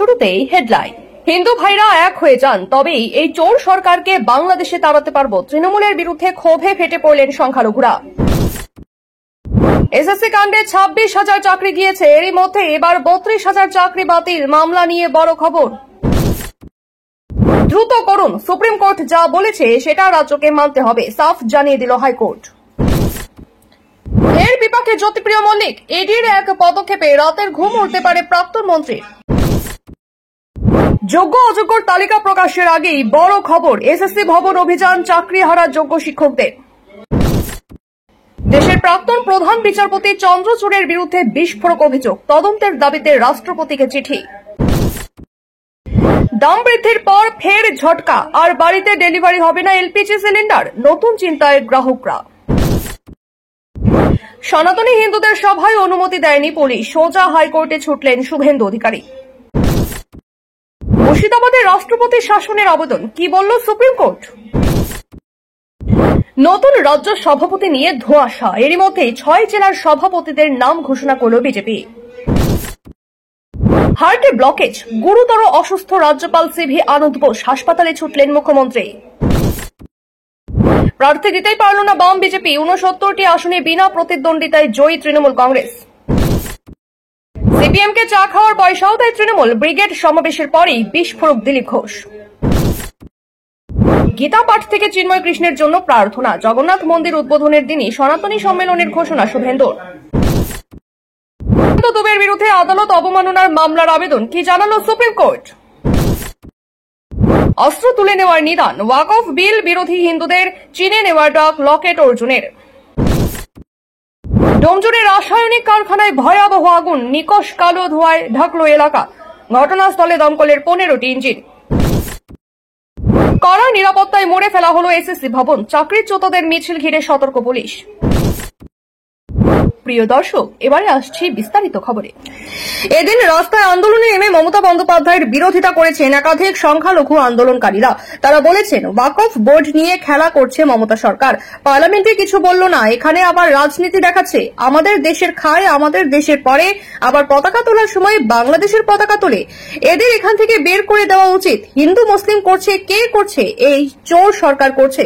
শুরুতেই হেডলাইন। হিন্দু ভাইরা এক হয়ে যান, তবেই এই চোর সরকারকে বাংলাদেশে তাড়াতে পারব। তৃণমূলের বিরুদ্ধে ক্ষোভে ফেটে পড়লেন সংখ্যালঘুরা। এসএসসি কাণ্ডে 26,000 চাকরি গিয়েছে, এরই মধ্যে এবার 32,000 চাকরি বাতিল। মামলা নিয়ে বড় খবর। দ্রুত করুন, সুপ্রিম কোর্ট যা বলেছে সেটা রাজ্যকে মানতে হবে, সাফ জানিয়ে দিল হাইকোর্ট। এর বিপাকে জ্যোতিপ্রিয় মল্লিক, ইডির এক পদক্ষেপে রাতের ঘুম উঠতে পারে প্রাক্তন মন্ত্রীর। যোগ্য অযোগ্যর তালিকা প্রকাশের আগেই বড় খবর, এসএসসি ভবন অভিযান, চাকরি হারা যোগ্য শিক্ষকদের। দেশের প্রাক্তন প্রধান বিচারপতি চন্দ্রচূড়ের বিরুদ্ধে বিস্ফোরক অভিযোগ, তদন্তের দাবিতে রাষ্ট্রপতিকে চিঠি। দাম বৃদ্ধির পর ফের ঝটকা, আর বাড়িতে ডেলিভারি হবে না এলপিজি সিলিন্ডার, নতুন চিন্তায় গ্রাহকরা। সনাতনী হিন্দুদের সভায় অনুমতি দেয়নি পুলিশ, সোজা হাইকোর্টে ছুটলেন শুভেন্দু অধিকারী। মুর্শিদাবাদে রাষ্ট্রপতির শাসনের আবেদন, কি বলল সুপ্রিম কোর্ট? নতুন রাজ্য সভাপতি নিয়ে ধোঁয়াশা, এরই মধ্যে 6 জেলার সভাপতিদের নাম ঘোষণা করল বিজেপি। হার্টে ব্লকেজ, গুরুতর অসুস্থ রাজ্যপাল সিভি আনন্দ বোস, হাসপাতালে ছুটলেন মুখ্যমন্ত্রী। প্রার্থী দিতেই পারল না বাম বিজেপি, 69টি আসনে বিনা প্রতিদ্বন্দ্বিতায় জয়ী তৃণমূল কংগ্রেস। সিপিএমকে চা খাওয়ার পয়সাও দেয় তৃণমূল, ব্রিগেড সমাবেশের পরেই বিস্ফোরক দিলীপ ঘোষ। গীতা পাঠ থেকে চিন্ময় কৃষ্ণের জন্য প্রার্থনা, জগন্নাথ মন্দির উদ্বোধনের দিনই সনাতনী সম্মেলনের ঘোষণা শুভেন্দুর। দুবের বিরুদ্ধে আদালত অবমাননার মামলার আবেদন, কি জানালো সুপ্রিম কোর্ট? অস্ত্র তুলে নেওয়ার নিদান, ওয়াকফ বিল বিরোধী হিন্দুদের চিনে নেওয়ার ডাক লকেট অর্জুনের। ডোমজুড়ে রাসায়নিক কারখানায় ভয়াবহ আগুন, নিকশ কালো ধোঁয়ায় ঢাকল এলাকা, ঘটনাস্থলে দমকলের 15টি ইঞ্জিন। কড়া নিরাপত্তায় মোড়ে ফেলা হলো এসএসসি ভবন, চাকরিচ্যুতদের মিছিল ঘিরে সতর্ক পুলিশ। প্রিয় দর্শক, এবারে আসছি বিস্তারিত খবরে। এদিন রাস্তায় আন্দোলনে নেমে মমতা বন্দ্যোপাধ্যায়ের বিরোধিতা করেছেন একাধিক সংখ্যালঘু আন্দোলনকারীরা। তারা বলেছেন, ওয়াকফ বোর্ড নিয়ে খেলা করছে মমতা সরকার, পার্লামেন্টে কিছু বলল না, এখানে আবার রাজনীতি দেখাচ্ছে। আমাদের দেশের খায়, আমাদের দেশের পরে, আবার পতাকা তোলার সময় বাংলাদেশের পতাকা তোলে। এদের এখান থেকে বের করে দেওয়া উচিত। হিন্দু মুসলিম করছে কে করছে? এই চোর সরকার করছে।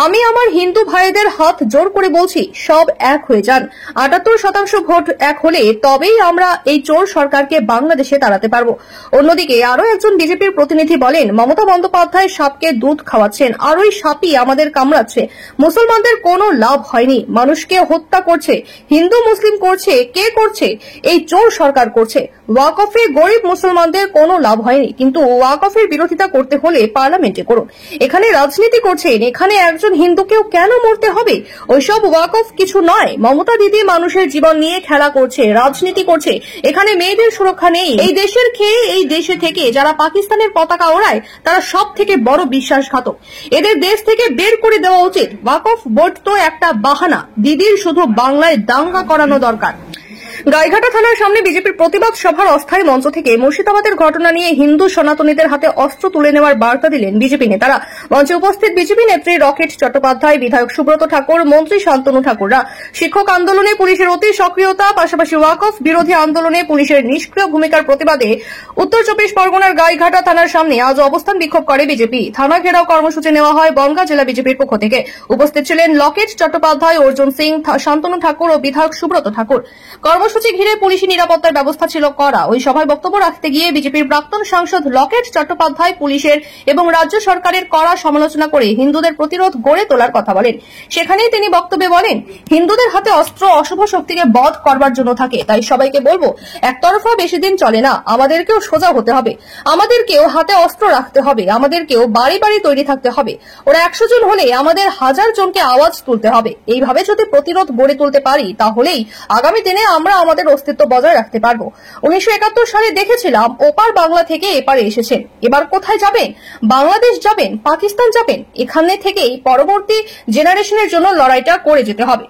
আমি আমার হিন্দু ভাইদের হাত জোর করে বলছি, সব এক হয়ে যান। 78% ভোট এক হলে তবেই আমরা এই চোর সরকারকে বাংলাদেশে তাড়াতে পারবো। অন্যদিকে আরো একজন বিজেপির প্রতিনিধি বলেন, মমতা বন্দ্যোপাধ্যায় সাপকে দুধ খাওয়াচ্ছেন, আর ওই সাপই আমাদের কামড়াচ্ছে। মুসলমানদের কোনো লাভ হয়নি, মানুষকে হত্যা করছে। হিন্দু মুসলিম করছে কে করছে? এই চোর সরকার করছে। ওয়াকফে গরিব মুসলমানদের কোনো লাভ হয়নি, কিন্তু ওয়াকফের বিরোধিতা করতে হলে পার্লামেন্টে করুন। এখানে রাজনীতি করছেন, এখানে একজন হিন্দুকেও কেন মরতে হবে? ওইসব ওয়াকফ কিছু নয়। মমতা দিদি মানুষের জীবন নিয়ে খেলা করছে, রাজনীতি করছে। এখানে মেয়েদের সুরক্ষা নেই। এই দেশের খেয়ে এই দেশে থেকে যারা পাকিস্তানের পতাকা ওড়ায়, তারা সব থেকে বড় বিশ্বাসঘাতক। এদের দেশ থেকে বের করে দেওয়া উচিত। ওয়াকফ বোর্ড তো একটা বাহানা, দিদির শুধু বাংলায় দাঙ্গা করানো দরকার। গাইঘাটা থানার সামনে বিজেপির প্রতিবাদ সভার অস্থায়ী মঞ্চ থেকে মুর্শিদাবাদের ঘটনা নিয়ে হিন্দু সনাতনীদের হাতে অস্ত্র তুলে নেওয়ার বার্তা দিলেন বিজেপি নেতারা। মঞ্চে উপস্থিত বিজেপি নেত্রী রকেট চট্টোপাধ্যায়, বিধায়ক সুব্রত ঠাকুর, মন্ত্রী শান্তনু ঠাকুররা শিক্ষক আন্দোলনে পুলিশের অতি সক্রিয়তা, পাশাপাশি ওয়াকফ বিরোধী আন্দোলনে পুলিশের নিষ্ক্রিয় ভূমিকার প্রতিবাদে উত্তর 24 পরগনার গাইঘাটা থানার সামনে আজ অবস্থান বিক্ষোভ করে বিজেপি। থানা ঘেরাও কর্মসূচি নেওয়া হয় বনগাঁ জেলা বিজেপির পক্ষ থেকে। উপস্থিত ছিলেন লকেট চট্টোপাধ্যায়, অর্জুন সিং, শান্তনু ঠাকুর ও বিধায়ক সুব্রত ঠাকুর। কর্মসূচি ঘিরে পুলিশি নিরাপত্তার ব্যবস্থা ছিল কড়া। ওই সভায় বক্তব্য রাখতে গিয়ে বিজেপির প্রাক্তন সাংসদ লকেট চট্টোপাধ্যায় পুলিশের এবং রাজ্য সরকারের কড়া সমালোচনা করে হিন্দুদের প্রতিরোধ গড়ে তোলার কথা বলেন। সেখানেই তিনি বক্তব্যে বলেন, হিন্দুদের হাতে অস্ত্র অশুভ শক্তিকে বধ করবার জন্য থাকে, তাই সবাইকে বলবো, একতরফা বেশি দিন চলে না। আমাদেরকেও সোজা হতে হবে, আমাদেরকেও হাতে অস্ত্র রাখতে হবে, আমাদেরকেও বাড়ি বাড়ি তৈরি থাকতে হবে। ওরা 100 জন হলে আমাদের 1000 জনকে আওয়াজ তুলতে হবে। এইভাবে যদি প্রতিরোধ গড়ে তুলতে পারি, তাহলেই আগামী দিনে আমরা আমাদের অস্তিত্ব বজায় রাখতে পারবো। 1971 সালে দেখেছিলাম ওপার বাংলা থেকে এপারে এসেছেন, এবার কোথায় যাবেন? বাংলাদেশ যাবেন, পাকিস্তান যাবেন? এখানে থেকেই পরবর্তী জেনারেশনের জন্য লড়াইটা করে যেতে হবে।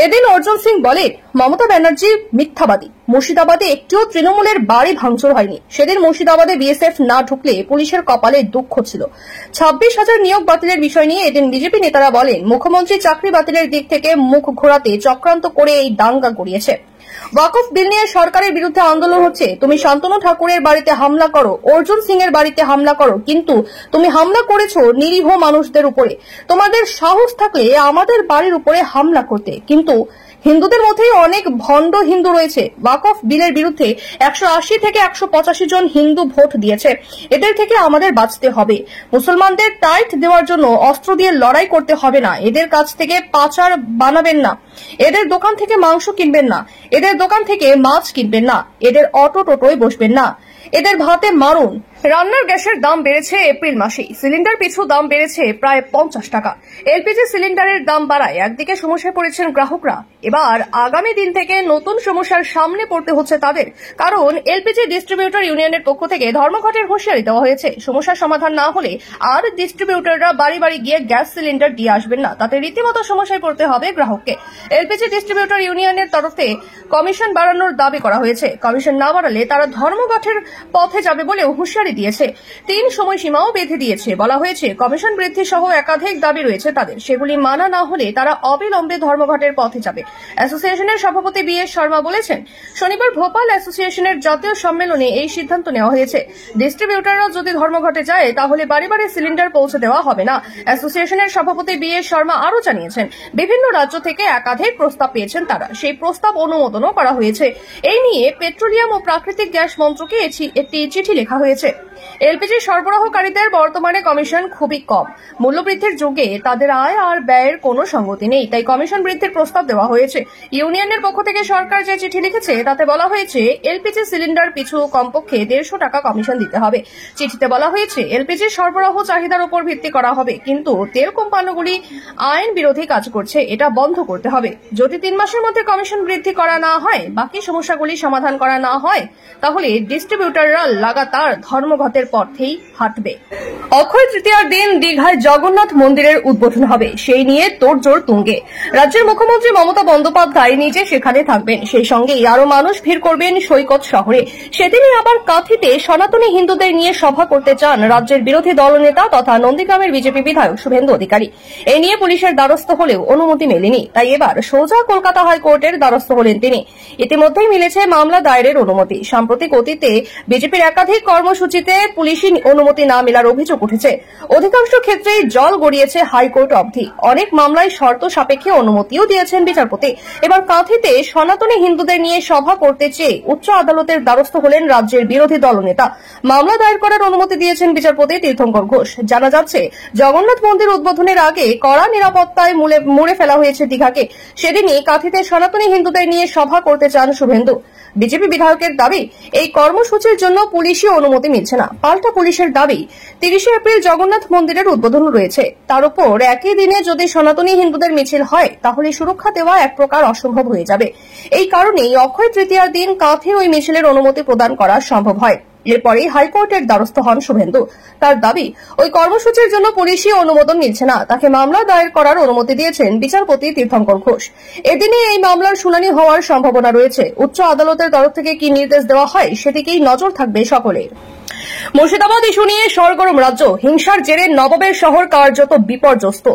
এদিন অর্জুন সিং বলেন, মমতা ব্যানার্জি মিথ্যাবাদী। মুর্শিদাবাদে একটিও তৃণমূলের বাড়ি ভাঙচুর হয়নি। সেদিন মুর্শিদাবাদে বিএসএফ না ঢুকলে পুলিশের কপালে দুঃখ ছিল। 26,000 নিয়োগ বাতিলের বিষয় নিয়ে এদিন বিজেপি নেতারা বলেন, মুখ্যমন্ত্রী চাকরি বাতিলের দিক থেকে মুখ ঘোরাতে চক্রান্ত করে এই দাঙ্গা গড়িয়েছে। ওয়াকফ বিল নিয়ে সরকারের বিরুদ্ধে আন্দোলন হচ্ছে। তুমি শান্তনু ঠাকুরের বাড়িতে হামলা করো, অর্জুন সিং এর বাড়িতে হামলা করো, কিন্তু তুমি হামলা করেছো নিরীহ মানুষদের উপরে। তোমাদের সাহস থাকলে আমাদের বাড়ির উপরে হামলা করতে। কিন্তু হিন্দুদের মধ্যেই অনেক ভণ্ড হিন্দু রয়েছে। ওয়াকফ বিলের বিরুদ্ধে 180 থেকে 185 জন হিন্দু ভোট দিয়েছে। এদের থেকে আমাদের বাঁচতে হবে। মুসলমানদের টাইট দেওয়ার জন্য অস্ত্র দিয়ে লড়াই করতে হবে না। এদের কাছ থেকে পাচার বানাবেন না, এদের দোকান থেকে মাংস কিনবেন না, এদের দোকান থেকে মাছ কিনবেন না, এদের অটো টোটোয় বসবেন না, এদের ভাতে মারুন। রান্নার গ্যাসের দাম বেড়েছে এপ্রিল মাসেই। সিলিন্ডার পিছু দাম বেড়েছে প্রায় 50 টাকা। এলপিজি সিলিন্ডারের দাম বাড়ায় একদিকে সমস্যায় পড়েছেন গ্রাহকরা। এবার আগামী দিন থেকে নতুন সমস্যার সামনে পড়তে হচ্ছে তাদের, কারণ এলপিজি ডিস্ট্রিবিউটর ইউনিয়নের পক্ষ থেকে ধর্মঘটের হুঁশিয়ারি দেওয়া হয়েছে। সমস্যার সমাধান না হলে আর ডিস্ট্রিবিউটররা বাড়ি বাড়ি গিয়ে গ্যাস সিলিন্ডার দিয়ে আসবেন না, তাতে রীতিমতো সমস্যায় পড়তে হবে গ্রাহককে। এলপিজি ডিস্ট্রিবিউটর ইউনিয়নের তরফে কমিশন বাড়ানোর দাবি করা হয়েছে। কমিশন না বাড়ালে তারা ধর্মঘটের পথে যাবে বলেও হুঁশিয়ারি দিয়েছে। 3 সময়সীমাও বেঁধে দিয়েছে। বলা হয়েছে কমিশন বৃদ্ধি সহ একাধিক দাবি রয়েছে তাদের, সেগুলি মানা না হলে তারা অবিলম্বে ধর্মঘটের পথে যাবে। অ্যাসোসিয়েশনের সভাপতি বি.এস. শর্মা বলেছেন, শনিবার ভোপাল অ্যাসোসিয়েশনের জাতীয় সম্মেলনে এই সিদ্ধান্ত নেওয়া হয়েছে। ডিস্ট্রিবিউটররা যদি ধর্মঘটে যায় তাহলে বাড়ি বাড়ি সিলিন্ডার পৌঁছে দেওয়া হবে না। অ্যাসোসিয়েশনের সভাপতি বি.এস. শর্মা আরও জানিয়েছেন, বিভিন্ন রাজ্য থেকে একাধিক প্রস্তাব পেয়েছেন তারা, সেই প্রস্তাব অনুমোদনও করা হয়েছে। এই নিয়ে পেট্রোলিয়াম ও প্রাকৃতিক গ্যাস মন্ত্রকে একটি চিঠি লেখা হয়েছে। এলপিজি সরবরাহকারীদের বর্তমানে কমিশন খুবই কম। মূল্যবৃদ্ধির যুগে তাদের আয় আর ব্যয়ের কোনো সঙ্গতি নেই, তাই কমিশন বৃদ্ধির প্রস্তাব দেওয়া হয়েছে। ইউনিয়নের পক্ষ থেকে সরকার যে চিঠি লিখেছে তাতে বলা হয়েছে এলপিজি সিলিন্ডার পিছু কমপক্ষে 150 টাকা কমিশন দিতে হবে। চিঠিতে বলা হয়েছে এলপিজি সরবরাহ চাহিদার উপর ভিত্তি করা হবে, কিন্তু তেল কোম্পানিগুলি আইন বিরোধী কাজ করছে, এটা বন্ধ করতে হবে। যদি 3 মাসের মধ্যে কমিশন বৃদ্ধি করা না হয়, বাকি সমস্যাগুলি সমাধান করা না হয়, তাহলে ডিস্ট্রিবিউটররা লাগাতার ধর্মঘটের পথেই হাঁটবে। অক্ষয় তৃতীয়ার দিন দীঘায় জগন্নাথ মন্দিরের উদ্বোধন হবে, সেই নিয়ে তোড়জোড় তুঙ্গে। রাজ্যের মুখ্যমন্ত্রী মমতা বন্দ্যোপাধ্যায় নিজে সেখানে থাকবেন, সেই সঙ্গে আরো মানুষ ভিড় করবেন সৈকত শহরে। সেদিনই আবার কাঁথিতে সনাতনী হিন্দুদের নিয়ে সভা করতে চান রাজ্যের বিরোধী দলনেতা তথা নন্দীগ্রামের বিজেপি বিধায়ক শুভেন্দু অধিকারী। এই নিয়ে পুলিশের দ্বারস্থ হলেও অনুমতি মেলেনি, তাই এবার সোজা কলকাতা হাইকোর্টের দ্বারস্থ হলেন তিনি। ইতিমধ্যেই মিলেছে মামলা দায়েরের অনুমতি। সাম্প্রতিক অতীতে বিজেপির একাধিক কর্মসূচিতে পুলিশি অনুমতি না মেলার অভিযোগ উঠেছে। অধিকাংশ ক্ষেত্রেই জল গড়িয়েছে হাইকোর্ট অবধি। অনেক মামলায় শর্ত সাপেক্ষে অনুমতিও দিয়েছেন বিচারপতি। এবার কাঁথিতে সনাতনী হিন্দুদের নিয়ে সভা করতে চেয়ে উচ্চ আদালতের দ্বারস্থ হলেন রাজ্যের বিরোধী দলনেতা। মামলা দায়ের করার অনুমতি দিয়েছেন বিচারপতি তীর্থঙ্কর ঘোষ। জানা যাচ্ছে, জগন্নাথ মন্দির উদ্বোধনের আগে কড়া নিরাপত্তায় মুড়ে ফেলা হয়েছে দীঘাকে। সেদিনই কাঁথিতে সনাতনী হিন্দুদের নিয়ে সভা করতে চান শুভেন্দু। বিজেপি বিধায়কের দাবি, এই কর্মসূচির জন্য পুলিশি অনুমতি মিলছে না। পাল্টা পুলিশের দাবি, 30 এপ্রিল জগন্নাথ মন্দিরের উদ্বোধন রয়েছে, তার উপর একই দিনে যদি সনাতনী হিন্দুদের মিছিল হয় তাহলে সুরক্ষা দেওয়া এক প্রকার অসম্ভব হয়ে যাবে। এই কারণেই অক্ষয় তৃতীয়ার দিন কাঁথে ওই মিছিলের অনুমতি প্রদান করা সম্ভব হয়। এরপরেই হাইকোর্টের দ্বারস্থ হন শুভেন্দু। তার দাবি, ওই কর্মসূচির জন্য পুলিশি অনুমোদন মিলছে না, তাকে মামলা দায়ের করার অনুমতি দিয়েছেন বিচারপতি তীর্থঙ্কর ঘোষ। এদিনে এই মামলার শুনানি হওয়ার সম্ভাবনা রয়েছে। উচ্চ আদালতের তরফ থেকে কি নির্দেশ দেওয়া হয় সেদিকেই নজর থাকবে সকলের। মুর্শিদাবাদ ইস্যু নিয়ে সরগরম রাজ্য। হিংসার জেরে নবাবের শহর কার্যত বিপর্যস্ত।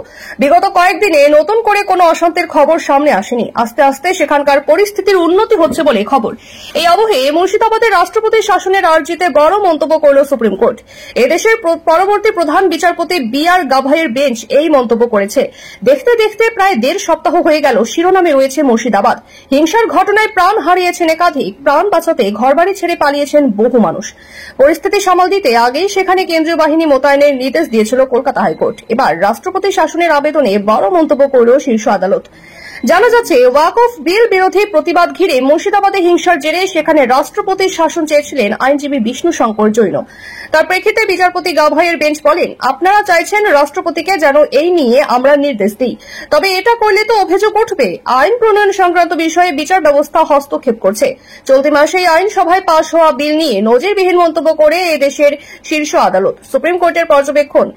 বিগত কয়েকদিনে নতুন করে কোনো অশান্তির খবর সামনে আসেনি। আস্তে আস্তে সেখানকার পরিস্থিতির উন্নতি হচ্ছে বলে খবর। এই আবহে মুর্শিদাবাদের রাষ্ট্রপতির শাসনের আর্জিতে বড় মন্তব্য করল সুপ্রিম কোর্ট। এদেশের পরবর্তী প্রধান বিচারপতি বি.আর. গাভাইয়ের বেঞ্চ এই মন্তব্য করেছে। দেখতে দেখতে প্রায় 1.5 সপ্তাহ হয়ে গেল শিরোনামে রয়েছে মুর্শিদাবাদ। হিংসার ঘটনায় প্রাণ হারিয়েছেন একাধিক, প্রাণ বাঁচাতে ঘরবাড়ি ছেড়ে পালিয়েছেন বহু মানুষ। পরিস্থিতি সামাল দিতে আগেই সেখানে কেন্দ্রীয় বাহিনী মোতায়েনের নির্দেশ দিয়েছিল কলকাতা হাইকোর্ট। এবার রাষ্ট্রপতি শাসনের আবেদনে বড় মন্তব্য করল শীর্ষ আদালত। জানা যাচ্ছে, ওয়াকফ বিল বিরোধী প্রতিবাদ ঘিরে মুর্শিদাবাদে হিংসার জেরে সেখানে রাষ্ট্রপতির শাসন চেয়েছিলেন আইনজীবী বিষ্ণু শঙ্কর জৈন। তার প্রেক্ষিতে বিচারপতি গাভাইয়ের বেঞ্চ বলেন, আপনারা চাইছেন রাষ্ট্রপতিকে যেন এই নিয়ে আমরা নির্দেশ দিই, তবে এটা করলে তো অভিযোগ উঠবে আইন প্রণয়ন সংক্রান্ত বিষয়ে বিচার ব্যবস্থা হস্তক্ষেপ করছে। চলতি মাসেই আইনসভায় পাশ হওয়া বিল নিয়ে নজিরবিহীন মন্তব্য করে এদেশের শীর্ষ আদালত। সুপ্রিম কোর্টের পর্যবেক্ষণ,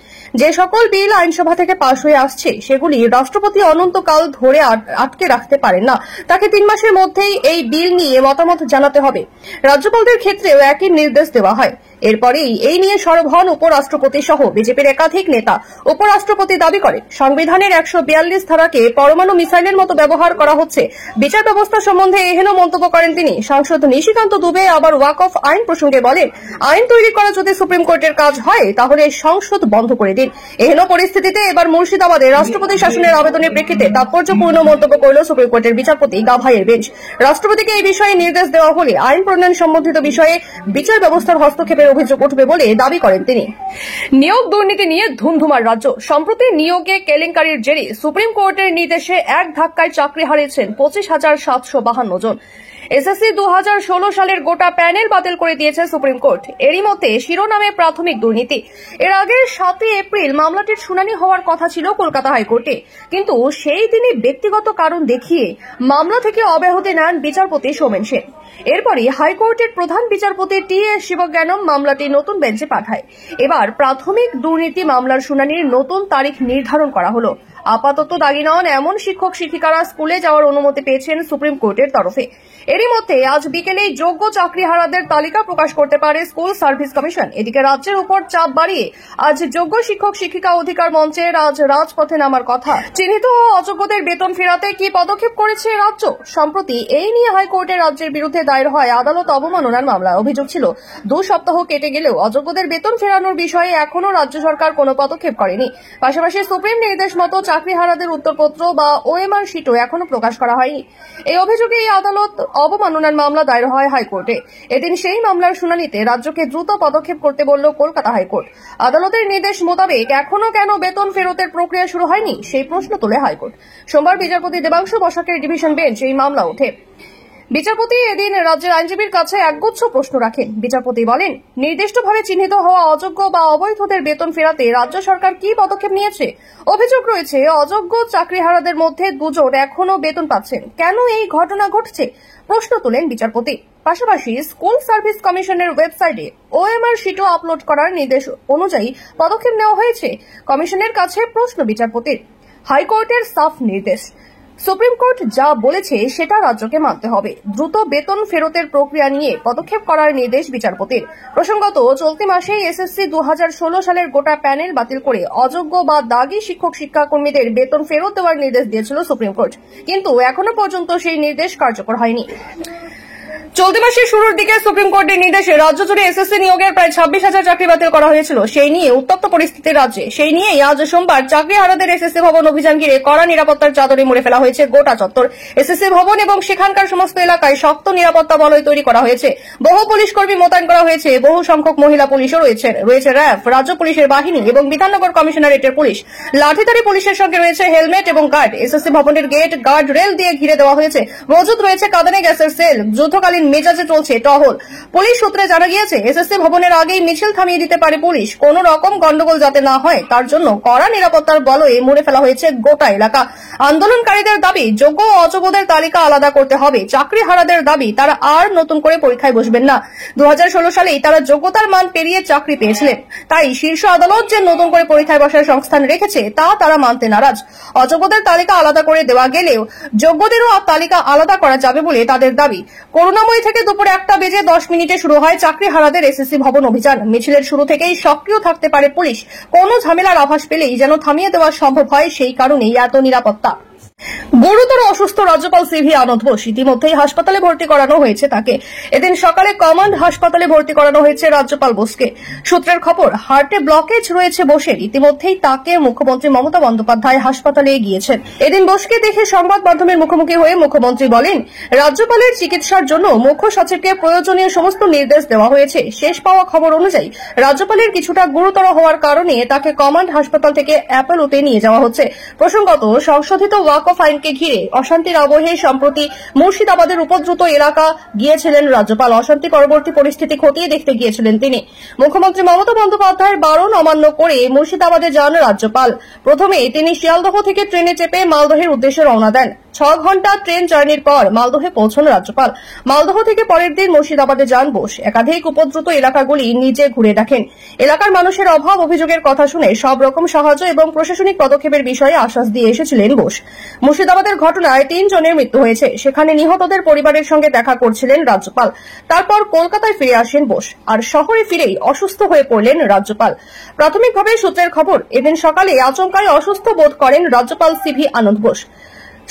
যে সকল বিল আইনসভা থেকে পাশ হয়ে আসছে সেগুলি রাষ্ট্রপতি অনন্তকাল ধরে আটকে রাখতে পারেন না। তাকে 3 মাসের মধ্যেই এই বিল নিয়ে মতামত জানাতে হবে। রাজ্যপালদের ক্ষেত্রেও একই নির্দেশ দেওয়া হয়। এরপরেই এই নিয়ে সরব হন উপরাষ্ট্রপতি সহ বিজেপির একাধিক নেতা। উপরাষ্ট্রপতি দাবি করেন, সংবিধানের 142 ধারাকে পরমাণু মিসাইলের মতো ব্যবহার করা হচ্ছে। বিচার ব্যবস্থা সম্বন্ধে এহেন মন্তব্য করেন তিনি। সাংসদ নিশিকান্ত দুবে আবার ওয়াকফ আইন প্রসঙ্গে বলেন, আইন তৈরি করা যদি সুপ্রিম কোর্টের কাজ হয় তাহলে সংসদ বন্ধ করে দিন। এহেন পরিস্থিতিতে এবার মুর্শিদাবাদে রাষ্ট্রপতি শাসনের আবেদনের প্রেক্ষিতে তাৎপর্যপূর্ণ মন্তব্য করল সুপ্রিম কোর্টের বিচারপতি গাভাইয়ের বেঞ্চ। রাষ্ট্রপতিকে এই বিষয়ে নির্দেশ দেওয়া হলে আইন প্রণয়ন সম্বন্ধিত বিষয়ে বিচার ব্যবস্থার হস্তক্ষেপের অভিযোগ উঠবে বলে দাবি করেন তিনি। নিয়োগ দুর্নীতি নিয়ে ধুমধুমার রাজ্য। সম্প্রতি নিয়োগে কেলেঙ্কারির জেরে সুপ্রিম কোর্টের নির্দেশে এক ধাক্কায় চাকরি হারিয়েছেন 25,752 জন। এসএসসি 2016 সালের গোটা প্যানেল বাতিল করে দিয়েছে সুপ্রিম কোর্ট। এরই মধ্যে শিরোনামে প্রাথমিক দুর্নীতি। এর আগে 7 এপ্রিল মামলাটির শুনানি হওয়ার কথা ছিল কলকাতা হাইকোর্টে, কিন্তু সেই দিনই ব্যক্তিগত কারণ দেখিয়ে মামলা থেকে অব্যাহতি নেন বিচারপতি সোমেন সেন। এরপরই হাইকোর্টের প্রধান বিচারপতি টি.এস. শিবজ্ঞানম মামলাটি নতুন বেঞ্চে পাঠায়। এবার প্রাথমিক দুর্নীতি মামলার শুনানির নতুন তারিখ নির্ধারণ করা হলো। আপাতত দাগি নন এমন শিক্ষক শিক্ষিকারা স্কুলে যাওয়ার অনুমতি পেয়েছেন সুপ্রিম কোর্টের তরফে। এরই মধ্যে আজ বিকেলেই যোগ্য চাকরিহারাদের তালিকা প্রকাশ করতে পারে স্কুল সার্ভিস কমিশন। এদিকে রাজ্যের উপর চাপ বাড়িয়ে আজ যোগ্য শিক্ষক শিক্ষিকা অধিকার মঞ্চের আজ রাজপথে নামার কথা। চিহ্নিত অযোগ্যদের বেতন ফেরাতে কি পদক্ষেপ করেছে রাজ্য? সম্প্রতি এই নিয়ে হাইকোর্টে রাজ্যের বিরুদ্ধে দায়ের হয় আদালত অবমাননার মামলা। অভিযোগ ছিল 2 সপ্তাহ কেটে গেলেও অযোগ্যদের বেতন ফেরানোর বিষয়ে এখনো রাজ্য সরকার কোনো পদক্ষেপ করেনি। পাশাপাশি সুপ্রিম নির্দেশ মতো চাকরিহারাদের উত্তরপত্র বা ওএমআর শিটও এখনো প্রকাশ করা হয়নি। এই অভিযোগে এই আদালত অবমাননার মামলা দায়ের হয় হাইকোর্টে। এদিন সেই মামলার শুনানিতে রাজ্যকে দ্রুত পদক্ষেপ করতে বলল কলকাতা হাইকোর্ট। আদালতের নির্দেশ মোতাবেক এখনো কেন বেতন ফেরতের প্রক্রিয়া শুরু হয়নি সেই প্রশ্ন তোলে হাইকোর্ট। সোমবার বিচারপতি দেবাংশু বসাকের ডিভিশন বেঞ্চ এই মামলা ওঠে। বিচারপতি এদিন রাজ্যের আইনজীবীর কাছে একগুচ্ছ প্রশ্ন রাখেন। বিচারপতি বলেন, নির্দিষ্টভাবে চিহ্নিত হওয়া অযোগ্য বা অবৈধদের বেতন ফেরাতে রাজ্য সরকার কি পদক্ষেপ নিয়েছে? অভিযোগ রয়েছে অযোগ্য চাকরিহারাদের মধ্যে 2 জন এখনো বেতন পাচ্ছেন। কেন এই ঘটনা ঘটছে প্রশ্ন তোলেন বিচারপতি। পাশাপাশি স্কুল সার্ভিস কমিশনের ওয়েবসাইটে ওএমআর শিটও আপলোড করার নির্দেশ অনুযায়ী পদক্ষেপ নেওয়া হয়েছে। কমিশনের কাছে প্রশ্ন বিচারপতির। হাইকোর্টের সাফ নির্দেশ, সুপ্রিম কোর্ট যা বলেছে সেটা রাজ্যকে মানতে হবে। দ্রুত বেতন ফেরতের প্রক্রিয়া নিয়ে পদক্ষেপ করার নির্দেশ বিচারপতির। প্রসঙ্গত, চলতি মাসেই এসএসসি 2016 সালের গোটা প্যানেল বাতিল করে অযোগ্য বা দাগী শিক্ষক শিক্ষাকর্মীদের বেতন ফেরত দেওয়ার নির্দেশ দিয়েছিল সুপ্রিম কোর্ট, কিন্তু এখনো পর্যন্ত সেই নির্দেশ কার্যকর হয়নি। চলতি মাসের শুরুর দিকে সুপ্রিম কোর্টের নির্দেশে রাজ্য জুড়ে এসএসসি নিয়োগের প্রায় 26,000 চাকরি বাতিল করা হয়েছিল। সেই নিয়ে উত্তপ্ত পরিস্থিতি রাজ্যে। সেই নিয়েই আজ সোমবার চাকরিহারাদের এসএসসি ভবন অভিযান ঘিরে কড়া নিরাপত্তার চাদরে মুড়ে ফেলা হয়েছে গোটা চত্বর। এসএসসি ভবন এবং সেখানকার সমস্ত এলাকায় শক্ত নিরাপত্তা বলয় তৈরি করা হয়েছে। বহু পুলিশ কর্মী মোতায়েন করা হয়েছে। বহু সংখ্যক মহিলা পুলিশও রয়েছে র্যাব, রাজ্য পুলিশের বাহিনী এবং বিধাননগর কমিশনারেটের পুলিশ। লাঠিধারী পুলিশের সঙ্গে রয়েছে হেলমেট এবং গার্ড। এসএসসি ভবনের গেট গার্ড রেল দিয়ে ঘিরে দেওয়া হয়েছে। মজুদ রয়েছে কাঁদানে গ্যাসের সেল। যুদ্ধকালীন মেজাজে চলছে টহল। পুলিশ সূত্রে জানা গিয়েছে এসএসসি ভবনের আগেই মিছিল থামিয়ে দিতে পারে পুলিশ। কোন রকম গন্ডগোল যাতে না হয় তার জন্য কড়া নিরাপত্তার বলয়ে মুড়ে ফেলা হয়েছে গোটা এলাকা। আন্দোলনকারীদের দাবি, যোগ্য ও অযোগ্যদের তালিকা আলাদা করতে হবে। চাকরিহারাদের দাবি, তারা আর নতুন করে পরীক্ষায় বসবেন না। 2016 সালেই তারা যোগ্যতার মান পেরিয়ে চাকরি পেয়েছিলেন। তাই শীর্ষ আদালত যে নতুন করে পরীক্ষায় বসার সংস্থান রেখেছে তা তারা মানতে নারাজ। অযোগ্যদের তালিকা আলাদা করে দেওয়া গেলেও যোগ্যদেরও তালিকা আলাদা করা যাবে বলে তাদের দাবি। করুণাময়ী থেকে দুপুরে 1:10 শুরু হয় চাকরিহারাদের এসএসসি ভবন অভিযান। মিছিলের শুরু থেকেই সক্রিয় থাকতে পারে পুলিশ। কোনো ঝামেলার আভাস পেলেই যেন থামিয়ে দেওয়া সম্ভব হয়, সেই কারণেই এত নিরাপত্তা। গুরুতর অসুস্থ রাজ্যপাল সিভি আনন্দ বোস। ইতিমধ্যেই হাসপাতালে ভর্তি করানো হয়েছে তাকে। এদিন সকালে কমান্ড হাসপাতালে ভর্তি করানো হয়েছে রাজ্যপাল বোসকে। সূত্রের খবর, হার্টে ব্লকেজ রয়েছে বোসের। ইতিমধ্যেই তাকে মুখ্যমন্ত্রী মমতা বন্দ্যোপাধ্যায় হাসপাতালে গিয়েছেন। এদিন বোসকে দেখে সংবাদ মাধ্যমের মুখোমুখি হয়ে মুখ্যমন্ত্রী বলেন, রাজ্যপালের চিকিৎসার জন্য মুখ্য সচিবকে প্রয়োজনীয় সমস্ত নির্দেশ দেওয়া হয়েছে। শেষ পাওয়া খবর অনুযায়ী রাজ্যপালের কিছুটা গুরুতর হওয়ার কারণে তাকে কমান্ড হাসপাতাল থেকে অ্যাপোলোতে নিয়ে যাওয়া হচ্ছে। প্রসঙ্গত, সংশোধিত ওয়াকফ আইনকে ঘিরে অশান্তির আবহে সম্প্রতি মুর্শিদাবাদের উপদ্রুত এলাকা গিয়েছিলেন রাজ্যপাল। অশান্তি পরবর্তী পরিস্থিতি খতিয়ে দেখতে গিয়েছিলেন তিনি। মুখ্যমন্ত্রী মমতা বন্দ্যোপাধ্যায়ের বারণ অমান্য করে মুর্শিদাবাদে যান রাজ্যপাল। প্রথমে তিনি শিয়ালদহ থেকে ট্রেনে চেপে মালদহের উদ্দেশ্যে রওনা দেন। 6 ঘন্টা ট্রেন জার্নির পর মালদহে পৌঁছন রাজ্যপাল। মালদহ থেকে পরের দিন মুর্শিদাবাদে যান বোস। একাধিক উপদ্রুত এলাকাগুলি নিজে ঘুরে দেখেন। এলাকার মানুষের অভাব অভিযোগের কথা শুনে সব রকম সাহায্য এবং প্রশাসনিক পদক্ষেপের বিষয়ে আশ্বাস দিয়ে এসেছিলেন বোস। মুর্শিদাবাদের ঘটনায় 3 জনের মৃত্যু হয়েছে। সেখানে নিহতদের পরিবারের সঙ্গে দেখা করছিলেন রাজ্যপাল। তারপর কলকাতায় ফিরে আসেন বোস, আর শহরে ফিরেই অসুস্থ হয়ে পড়লেন রাজ্যপাল। প্রাথমিকভাবে সূত্রের খবর, এদিন সকালে আচমকাই অসুস্থ বোধ করেন রাজ্যপাল সিভি আনন্দ বোস।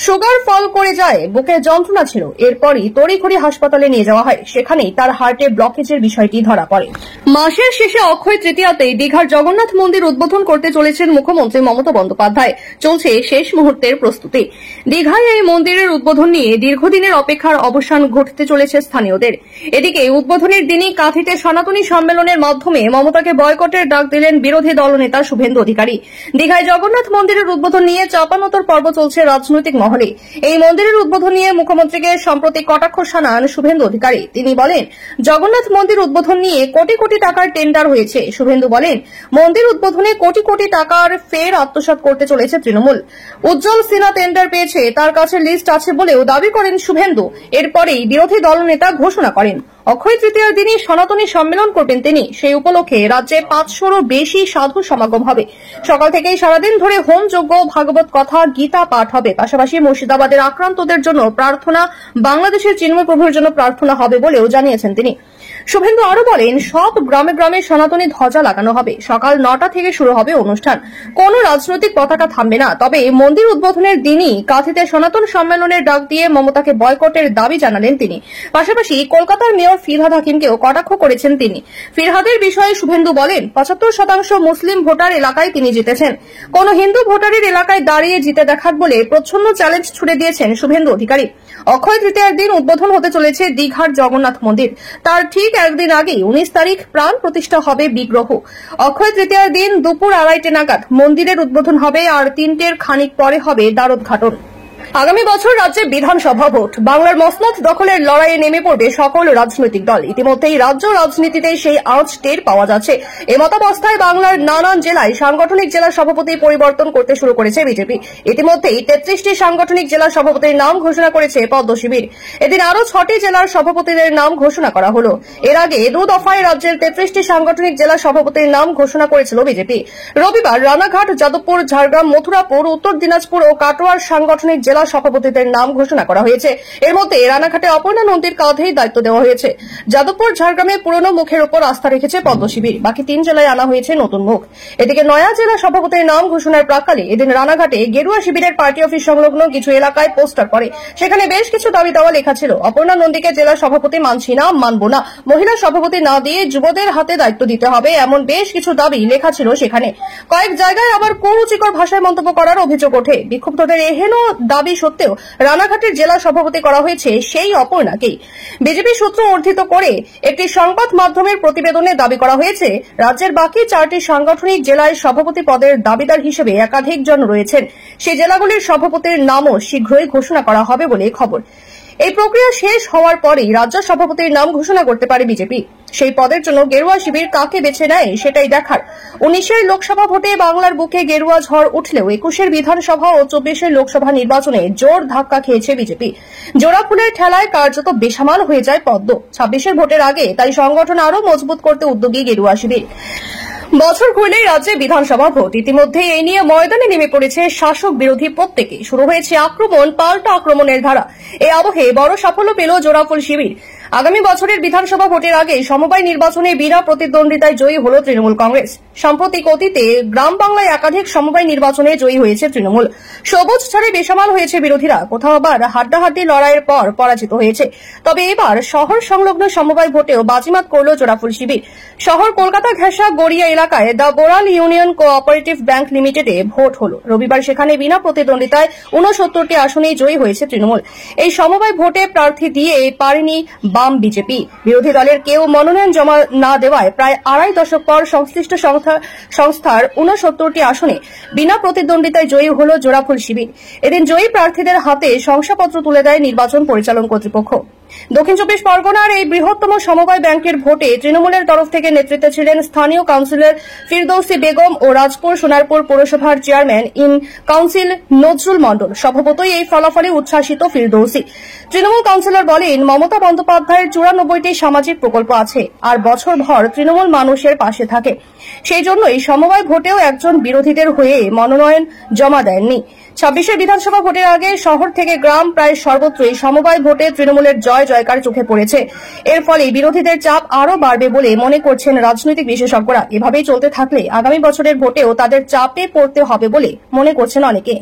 সুগার ফল করে যায়, বুকে যন্ত্রণা ছিল। এরপরই তড়িঘড়ি হাসপাতালে নিয়ে যাওয়া হয়। সেখানেই তার হার্টে ব্লকেজের বিষয়টি ধরা পড়ে। মাসের শেষে অক্ষয় তৃতীয়াতেই দীঘার জগন্নাথ মন্দির উদ্বোধন করতে চলেছেন মুখ্যমন্ত্রী মমতা বন্দ্যোপাধ্যায়। চলছে শেষ মুহূর্তের প্রস্তুতি। দীঘায় এই মন্দিরের উদ্বোধন নিয়ে দীর্ঘদিনের অপেক্ষার অবসান ঘটতে চলেছে স্থানীয়দের। এদিকে উদ্বোধনের দিনই কাঁথিতে সনাতনী সম্মেলনের মাধ্যমে মমতাকে বয়কটের ডাক দিলেন বিরোধী দলনেতা শুভেন্দু অধিকারী। দীঘায় জগন্নাথ মন্দিরের উদ্বোধন নিয়ে চাপানোতর পর্ব চলছে রাজনৈতিক মহলে। এই মন্দিরের উদ্বোধন নিয়ে মুখ্যমন্ত্রীকে সম্প্রতি কটাক্ষ শানান শুভেন্দু অধিকারী। তিনি বলেন, জগন্নাথ মন্দির উদ্বোধন নিয়ে কোটি কোটি টাকার টেন্ডার হয়েছে। শুভেন্দু বলেন, মন্দির উদ্বোধনে কোটি কোটি টাকার ফের আত্মসাৎ করতে চলেছে তৃণমূল। উজ্জ্বল সিনহা টেন্ডার পেয়েছে, তার কাছে লিস্ট আছে বলেও দাবি করেন শুভেন্দু। এরপরেই বিরোধী দলনেতা ঘোষণা করেন, অক্ষয় তৃতীয়ার দিনই সনাতনী সম্মেলন করবেন তিনি। সেই উপলক্ষে রাজ্যে 500-রও বেশি সাধু সমাগম হবে। সকাল থেকেই সারাদিন ধরে হোম যজ্ঞ, ভাগবত কথা, গীতা পাঠ হবে। পাশাপাশি মুর্শিদাবাদের আক্রান্তদের জন্য প্রার্থনা, বাংলাদেশের চিন্ময় প্রভুর জন্য প্রার্থনা হবে বলেও জানিয়েছেন তিনি। শুভেন্দু আরো বলেন, সব গ্রামে গ্রামে সনাতনী ধ্বজা লাগানো হবে। সকাল 9টা থেকে শুরু হবে অনুষ্ঠান। কোনো রাজনৈতিক পতাকা থামবে না। তবে মন্দির উদ্বোধনের দিনই কাঁথিতে সনাতন সম্মেলনের ডাক দিয়ে মমতাকে বয়কটের দাবি জানালেন তিনি। পাশাপাশি কলকাতার মেয়র ফিরহাদ হাকিমকেও কটাক্ষ করেছেন তিনি। ফিরহাদের বিষয়ে শুভেন্দু বলেন, 75% মুসলিম ভোটার এলাকায় তিনি জিতেছেন। কোন হিন্দু ভোটারের এলাকায় দাঁড়িয়ে জিতে দেখার বলে প্রচ্ছন্ন চ্যালেঞ্জ ছুড়ে দিয়েছেন শুভেন্দু অধিকারী। অক্ষয় তৃতীয়ার দিন উদ্বোধন হতে চলেছে দীঘার জগন্নাথ মন্দির। তার ঠিক একদিন আগেই 19 তারিখ প্রাণ প্রতিষ্ঠা হবে বিগ্রহ। অক্ষয় তৃতীয়ার দিন দুপুর 2:30 নাগাদ মন্দিরের উদ্বোধন হবে, আর 3টের খানিক পরে হবে দ্বারোদ্ঘাটন। আগামী বছর রাজ্যে বিধানসভা ভোট। বাংলার মসনদ দখলের লড়াইয়ে নেমে পড়বে সকল রাজনৈতিক দল। ইতিমধ্যেই রাজ্য রাজনীতিতে সেই আঁচ টের পাওয়া যাচ্ছে। এমতাবস্থায় বাংলার নানান জেলায় সাংগঠনিক জেলা সভাপতি পরিবর্তন করতে শুরু করেছে বিজেপি। ইতিমধ্যেই 33টি সাংগঠনিক জেলা সভাপতির নাম ঘোষণা করেছে পদ্ম শিবির। এদিন আরও 6টি জেলার সভাপতিদের নাম ঘোষণা করা হলো। এর আগে 2 দফায় রাজ্যের 33টি সাংগঠনিক জেলা সভাপতির নাম ঘোষণা করেছিল বিজেপি। রবিবার রানাঘাট, যাদবপুর, ঝাড়গ্রাম, মথুরাপুর, উত্তর দিনাজপুর ও কাটোয়ার সাংগঠনিক জেলা সভাপতিদের নাম ঘোষণা করা হয়েছে। এর মধ্যে রানাঘাটে অপর্ণা নন্দীর কাঁধেই দায়িত্ব দেওয়া হয়েছে। যাদবপুর, ঝাড়গ্রামে পুরনো মুখের উপর আস্থা রেখেছে পদ্ম শিবির। বাকি 3 জেলায় আনা হয়েছে নতুন মুখ। এদিকে নয়া জেলা সভাপতির নাম ঘোষণার প্রাক্কালে এদিন রানাঘাটে গেরুয়া শিবিরের পার্টি অফিস সংলগ্ন কিছু এলাকায় পোস্টার পড়ে। সেখানে বেশ কিছু দাবি দেওয়া লেখা ছিল। অপর্ণা নন্দীকে জেলা সভাপতি মানছি না, মানব না, মহিলা সভাপতি না দিয়ে যুবদের হাতে দায়িত্ব দিতে হবে, এমন বেশ কিছু দাবি লেখা ছিল সেখানে। কয়েক জায়গায় আবার কুরুচিকর ভাষায় মন্তব্য করার অভিযোগ ওঠে। বিক্ষুব্ধদের এহেন দাবি সত্ত্বেও রানাঘাটের জেলা সভাপতি করা হয়েছে সেই অপর্ণাকেই। বিজেপি সূত্র উদ্ধৃত করে একটি সংবাদ মাধ্যমের প্রতিবেদনে দাবি করা হয়েছে, রাজ্যের বাকি 4টি সাংগঠনিক জেলায় সভাপতি পদের দাবিদার হিসেবে একাধিক জন রয়েছেন। সেই জেলাগুলির সভাপতির নামও শীঘ্রই ঘোষণা করা হবে বলে খবর। এই প্রক্রিয়া শেষ হওয়ার পরেই রাজ্য সভাপতির নাম ঘোষণা করতে পারে বিজেপি। সেই পদের জন্য গেরুয়া শিবির কাকে বেছে নেয় সেটাই দেখার। 19এর লোকসভা ভোটে বাংলার বুকে গেরুয়া ঝড় উঠলেও 21এর বিধানসভা ও 24এর লোকসভা নির্বাচনে জোর ধাক্কা খেয়েছে বিজেপি। জোড়া ফুলের ঠেলায় কার্যত বেসামাল হয়ে যায় পদ্ম। 26এর ভোটের আগে তাই সংগঠন আরও মজবুত করতে উদ্যোগী গেরুয়া শিবির। বছর ঘুরলেই রাজ্যে বিধানসভা ভোট। ইতিমধ্যে এই নিয়ে ময়দানে নেমে পড়েছে শাসক বিরোধী প্রত্যেকে। শুরু হয়েছে আক্রমণ, পাল্টা আক্রমণের ধারা। এই আবহে বড় সাফল্য পেল জোড়াফুল শিবির। আগামী বছরের বিধানসভা ভোটের আগে সমবায় নির্বাচনে বিনা প্রতিদ্বন্দ্বিতায় জয়ী হল তৃণমূল কংগ্রেস। সাম্প্রতিক অতীতে গ্রাম বাংলায় একাধিক সমবায় নির্বাচনে জয়ী হয়েছে তৃণমূল। সবুজ ছাড়ে বেসামাল হয়েছে বিরোধীরা। কোথাও আবার হাড্ডাহাড্ডি লড়াইয়ের পর পরাজিত হয়েছে। তবে এবার শহর সংলগ্ন সমবায় ভোটেও বাজিমাত করল জোড়াফুল শিবির। শহর কলকাতা ঘেঁষা গড়িয়া এলাকায় the Boral union cooperative bank লিমিটেডে ভোট হল। রবিবার সেখানে বিনা প্রতিদ্বন্দ্বিতায় 69টি আসনেই জয়ী হয়েছে তৃণমূল। এই সমবায় ভোটে প্রার্থী দিয়ে পারেনি বাম বিজেপি। বিরোধী দলের কেউ মনোনয়ন জমা না দেওয়ায় প্রায় 2.5 দশক পর সংশ্লিষ্ট সংস্থার 69টি আসনে বিনা প্রতিদ্বন্দ্বিতায় জয়ী হল জোড়াফুল শিবির। এদিন জয়ী প্রার্থীদের হাতে শংসাপত্র তুলে দেয় নির্বাচন পরিচালন কর্তৃপক্ষ। দক্ষিণ 24 পরগনার এই বৃহত্তম সমবায় ব্যাংকের ভোটে তৃণমূলের তরফ থেকে নেতৃত্বে ছিলেন স্থানীয় কাউন্সিলর ফিরদৌসী বেগম ও রাজপুর সোনারপুর পৌরসভার চেয়ারম্যান ইন কাউন্সিল নজরুল মণ্ডল। স্বভাবতই এই ফলাফলে উচ্ছ্বাসিত ফিরদৌসী। তৃণমূল কাউন্সিলর বলেন, মমতা বন্দ্যোপাধ্যায়ের 94টি সামাজিক প্রকল্প আছে, আর বছরভর তৃণমূল মানুষের পাশে থাকে। সেই জন্যই সমবায় ভোটেও একজন বিরোধীদের হয়ে মনোনয়ন জমা দেননি। 26 বিধানসভা ভোটের আগে শহর থেকে গ্রাম প্রায় সর্বত্রই সমবায় ভোটে তৃণমূলের জয় জয়কার চোখে পড়েছে। এর ফলে বিরোধীদের চাপ আরও বাড়বে বলে মনে করছেন রাজনৈতিক বিশেষজ্ঞরা। এভাবেই চলতে থাকলে আগামী বছরের ভোটেও তাদের চাপে পড়তে হবে বলে মনে করছেন অনেকে।